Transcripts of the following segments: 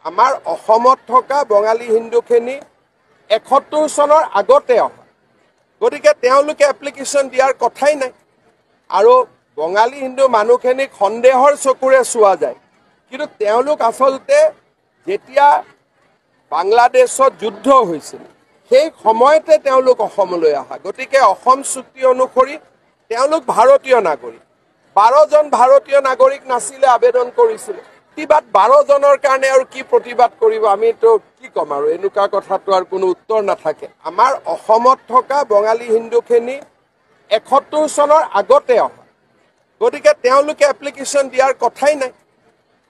আমাৰ অসমত থকা বঙালী হিন্দুখিনি ৭১ চনৰ আগতে অহা গতিকে তেওঁলোকে এপ্লিকেশ্যন দিয়াৰ কথাই নাই আৰু বঙালী হিন্দু মানুহখিনিক সন্দেহৰ চকুৰে চোৱা যায় কিন্তু তেওঁলোক আচলতে যেতিয়া বাংলাদেশত যুদ্ধ হৈছিল সেই সময়তে তেওঁলোক অসমলৈ আহা গতিকে অসম চুক্তি অনুসৰি তেওঁলোক ভাৰতীয় নাগৰিক ১২ জন ভাৰতীয় নাগৰিক নাছিলে আবেদন কৰিছিল প্ৰতিবাদ ১২ জনৰ কাৰণে আৰু কি প্ৰতিবাদ কৰিব আমিতো কি ক'ম আৰু এনেকুৱা কথাটো আৰু কোনো উত্তৰ নাথাকে আমাৰ অসমত থকা বঙালী হিন্দুখিনি ৭১ চনৰ আগতে অহা গতিকে তেওঁলোকে এপ্লিকেশ্যন দিয়াৰ কথাই নাই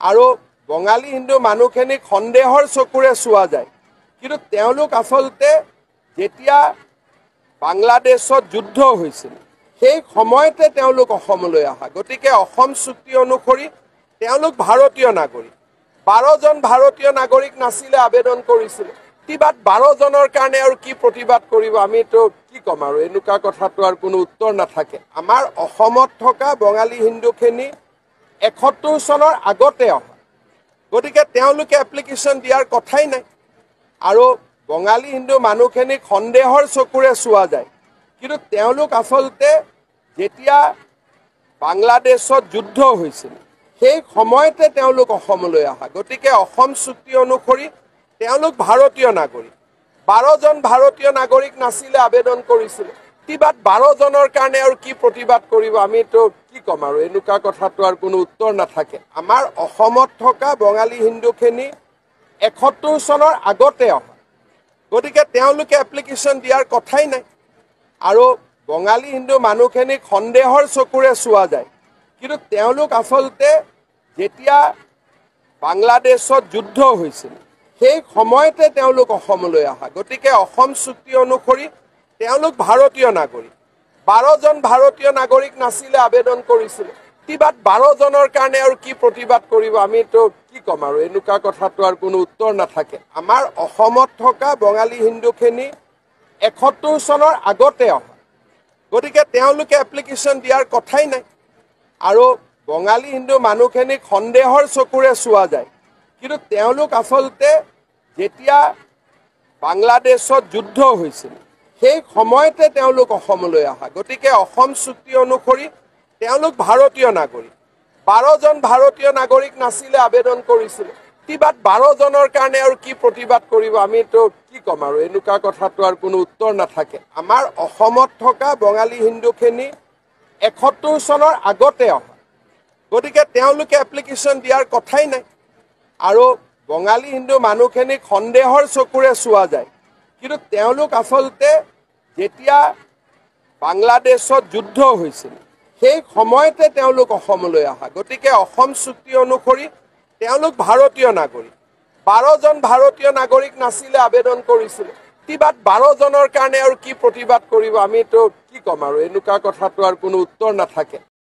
আৰু বঙালী হিন্দু মানুহখিনিক সন্দেহৰ চকুৰে চোৱা যায় কিন্তু তেওঁলোক আচলতে যেতিয়া বাংলাদেশত যুদ্ধ হৈছিল সেই সময়তে তেওঁলোক অসমলৈ আহা গতিকে অসম চুক্তি অনুসৰি তেওঁলোক ভাৰতীয় নাগৰিক ১২ জন ভাৰতীয় নাগৰিক নাছিলে আবেদন কৰিছিল প্ৰতিবাদ ১২ জনৰ কাৰণে আৰু কি প্ৰতিবাদ কৰিব আমিতো কি ক'ম আৰু এনেকুৱা কথাটো আৰু কোনো উত্তৰ নাথাকে আমাৰ অসমত থকা বঙালী হিন্দুখিনি ৭১ চনৰ আগতে অহা গতিকে তেওঁলোকে এপ্লিকেশ্যন দিয়াৰ কথাই নাই আৰু বঙালী হিন্দু মানুহখিনিক সন্দেহৰ চকুৰে চোৱা যায় কিন্তু তেওঁলোক আচলতে যেতিয়া বাংলাদেশত যুদ্ধ হৈছিল সেই সময়তে তেওঁলোক অসমলৈ আহা গতিকে অসম চুক্তি অনুসৰি তেওঁলোক ভাৰতীয় নাগৰিক ১২ জন ভাৰতীয় নাগৰিক নাছিলে আবেদন কৰিছিল প্ৰতিবাদ ১২ জনৰ কাৰণে আৰু কি প্ৰতিবাদ কৰিব আমিতো কি ক'ম আৰু এনেকুৱা কথাটো আৰু কোনো উত্তৰ নাথাকে আমাৰ অসমত থকা বঙালী হিন্দুখিনি ৭১ চনৰ আগতে অহা গতিকে তেওঁলোকে এপ্লিকেশ্যন দিয়াৰ কথাই নাই আৰু বঙালী হিন্দু মানুহখিনিক সন্দেহৰ চকুৰে চোৱা যায় কিন্তু তেওঁলোক আচলতে যেতিয়া বাংলাদেশত যুদ্ধ হৈছিল সেই সময়তে তেওঁলোক অসমলৈ আহা গতিকে অসম চুক্তি অনুসৰি তেওঁলোক ভাৰতীয় নাগৰিক ১২ জন ভাৰতীয় নাগৰিক নাছিলে আবেদন কৰিছিল প্ৰতিবাদ ১২ জনৰ কাৰণে আৰু কি প্ৰতিবাদ কৰিব আমিতো কি ক'ম আৰু এনেকুৱা কথাটো আৰু কোনো উত্তৰ নাথাকে আমাৰ অসমত থকা বঙালী হিন্দুখিনি ৭১ চনৰ আগতে অহা গতিকে তেওঁলোকে এপ্লিকেশ্যন দিয়াৰ কথাই নাই আৰু বঙালী হিন্দু মানুহখিনিক সন্দেহৰ চকুৰে চোৱা যায় কিন্তু তেওঁলোক আচলতে যেতিয়া বাংলাদেশত যুদ্ধ হৈছিল সেই সময়তে তেওঁলোক অসমলৈ আহা গতিকে অসম চুক্তি অনুসৰি তেওঁলোক ভাৰতীয় নাগৰিক ১২ জন ভাৰতীয় নাগৰিক নাছিলে আবেদন কৰিছিল প্ৰতিবাদ ১২ জনৰ কাৰণে আৰু কি প্ৰতিবাদ কৰিব আমিতো কি ক'ম আৰু এনেকুৱা কথাটো আৰু কোনো উত্তৰ নাথাকে আমাৰ অসমত থকা বঙালী হিন্দুখিনি ৭১ চনৰ আগতে অহা গতিকে তেওঁলোকে এপ্লিকেশ্যন দিয়াৰ কথাই নাই আৰু বঙালী হিন্দু মানুহখিনিক সন্দেহৰ চকুৰে চোৱা যায় কিন্তু তেওঁলোক আচলতে যেতিয়া বাংলাদেশত যুদ্ধ হৈছিল সেই সময়তে তেওঁলোক অসমলৈ আহা গতিকে অসম চুক্তি অনুসৰি তেওঁলোক ভাৰতীয় নাগৰিক ১২ জন ভাৰতীয় নাগৰিক নাছিলে আবেদন কৰিছিল প্ৰতিবাদ ১২ জনৰ কাৰণে আৰু কি প্ৰতিবাদ কৰিব আমিতো কি ক'ম আৰু এনেকুৱা কথাটো আৰু কোনো উত্তৰ নাথাকে